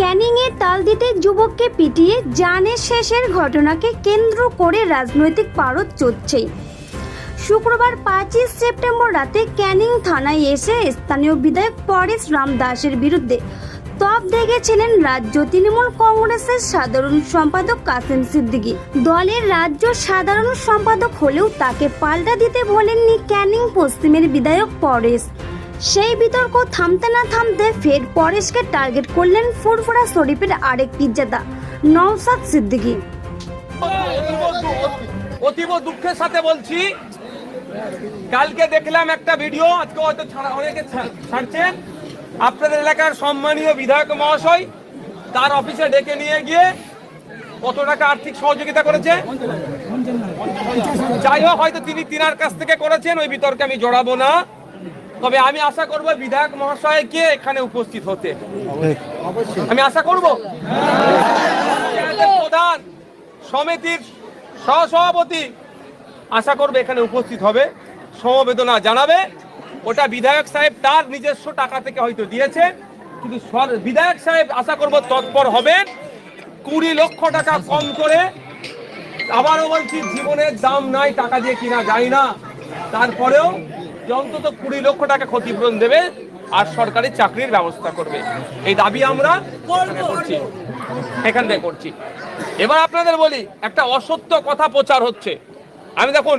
ক্যানিংয়ে তাল দিতে যুবককে পিটিয়ে জানের শেষের ঘটনাকে কেন্দ্র করে রাজনৈতিক পারদ চলছেই। শুক্রবার 25 সেপ্টেম্বর রাতে ক্যানিং থানায় এসে স্থানীয় বিধায়ক পরেশ রাম দাসের বিরুদ্ধে তপ দেখেছিলেন রাজ্য তৃণমূল কংগ্রেসের সাধারণ সম্পাদক কাসেম সিদ্দিকী। দলের রাজ্য সাধারণ সম্পাদক হলেও তাকে পাল্টা দিতে বলেননি ক্যানিং পশ্চিমের বিধায়ক পরেশ। সেই বিতর্ক থামতে না থামতে ফের পরেশকে টার্গেট করলেন ফুরফুরা শরীফের আরেক পিজ্জাদা নওশাদ সিদ্দিকী। অতীব দুঃখের সাথে বলছি, কালকে দেখলাম একটা ভিডিও, আজকে হয়তো অনেকে ছাড়ছেন। আপনাদের এলাকার সম্মানীয় বিধায়ক মহাশয় তার অফিসে ডেকে নিয়ে গিয়ে কত টাকা আর্থিক সহযোগিতা করেছে, যাই হোক হয়তো তিনি তিনার কাছ থেকে করেছেন, ওই বিতর্কে আমি জড়াবো না। তবে আমি আশা করব বিধায়ক মহাশয়কে এখানে উপস্থিত হতে আমি আশা করব। প্রধান সমিতির সহসভাপতি আশা করবে এখানে উপস্থিত হবে, সমবেদনা জানাবে। ওটা বিধায়ক সাহেব তার নিজস্ব টাকা থেকে হয়তো দিয়েছে, কিন্তু বিধায়ক সাহেব আশা করব তৎপর হবেন 20 লক্ষ টাকা কম করে। আবারও বলছি, জীবনের দাম নাই, টাকা দিয়ে কিনা যায় না, তারপরেও অন্তত 20 লক্ষ টাকা ক্ষতিপূরণ দেবে আর সরকারি চাকরির ব্যবস্থা করবে। এই দাবি আমরা করছি, এখান থেকে করছি। এবার আপনাদের বলি, একটা অসত্য কথা প্রচার হচ্ছে। আমি দেখুন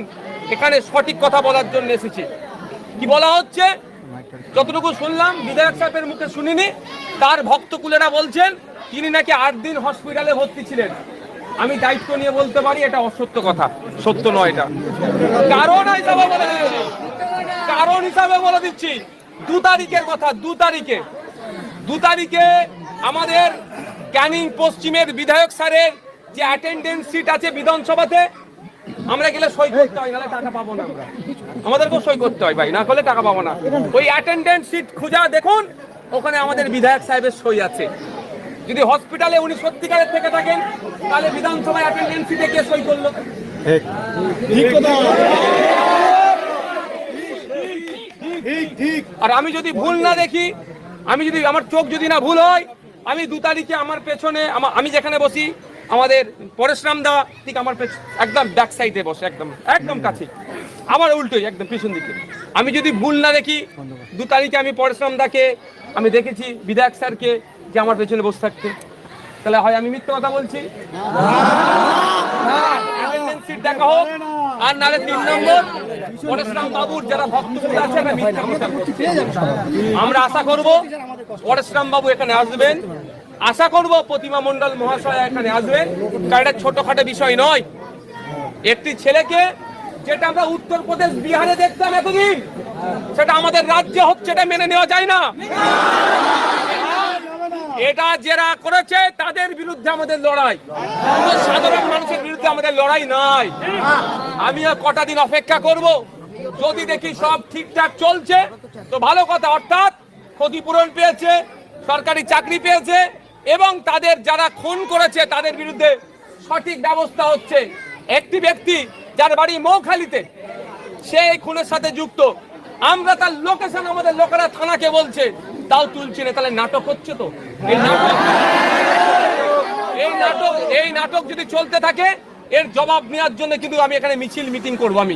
এখানে সঠিক কথা বলার জন্য এসেছি। কি বলা হচ্ছে যতটুকু শুনলাম, বিধায়ক সাহেবের মুখে শুনিনি, তার ভক্তকুলেরা বলছেন তিনি নাকি 8 দিন হসপিটালে ভর্তি ছিলেন। আমি দায়িত্ব নিয়ে বলতে পারি এটা অসত্য কথা, সত্য নয়। এটা কারণ হিসাবে বলে দিচ্ছি 2 তারিখের কথা। 2 তারিখে আমাদের ক্যানিং পশ্চিমের বিধায়ক স্যারের যে অ্যাটেন্ডেন্স সিট আছে বিধানসভাতে, আমরা গেলে সই করতে হয়, নাহলে টাকা পাবো না। আমাদেরকেও সই করতে হয় ভাই, না করলে টাকা পাবো না। ওই অ্যাটেন্ডেন্স সিট খুঁজা দেখুন, ওখানে আমাদের বিধায়ক সাহেবের সই আছে। যদি হসপিটালে উনি সত্যিকারের থেকে থাকেন, তাহলে বিধানসভায় অ্যাটেন্ডেন্স সিটে কে সই করলো? আর আমি যদি ভুল না দেখি, আমার চোখ যদি না ভুল হয়, আমি 2 তারিখে আমার পেছনে আমি যেখানে বসি, আমাদের পরেশরাম দা ঠিক আমার একদম ব্যাক সাইডে বসে, একদম কাছে, আমার উল্টোই একদম পিছন দিকে। আমি যদি ভুল না দেখি, 2 তারিখে আমি পরেশরাম দাকে আমি দেখেছি, বিধায়ক স্যারকে, যে আমার পেছনে বসে থাকতে। তাহলে হয় আমি মিথ্যা কথা বলছি, দেখা হোক, আর নাহলে 3 নম্বর পরেশরাম বাবুর যারা ভক্তকুল আছে আমরা আশা করব পরেশরাম বাবু এখানে আসবেন, আশা করব প্রতিমা মণ্ডল মহাশয় এখানে আসবেন। কারণ এটা ছোটখাটো বিষয় নয়। একটি ছেলেকে, যেটা আমরা উত্তরপ্রদেশ বিহারে দেখতাম এতদিন, সেটা আমাদের রাজ্যে হচ্ছে, এটা মেনে নেওয়া যায় না। এটা যারা করেছে তাদের বিরুদ্ধে আমাদের লড়াই, সাধারণ মানুষের বিরুদ্ধে আমাদের লড়াই নাই। আমি কটা দিন অপেক্ষা করব, যদি দেখি সব ঠিকঠাক চলছে তো ভালো কথা, অর্থাৎ ক্ষতিপূরণ পেয়েছে, সরকারি চাকরি পেয়েছে, এবং তাদের যারা খুন করেছে তাদের বিরুদ্ধে সঠিক ব্যবস্থা হচ্ছে। একটি ব্যক্তি যার বাড়ি মৌখালীতে, সে এই খুনের সাথে যুক্ত, আমরা তার লোকেশন আমাদের লোকেরা থানাকে বলছে, তাও তুলছি না। তাহলে নাটক হচ্ছে তো। এই নাটক যদি চলতে থাকে, এর জবাব নেওয়ার জন্য কিন্তু আমি এখানে মিছিল মিটিং করবো। আমি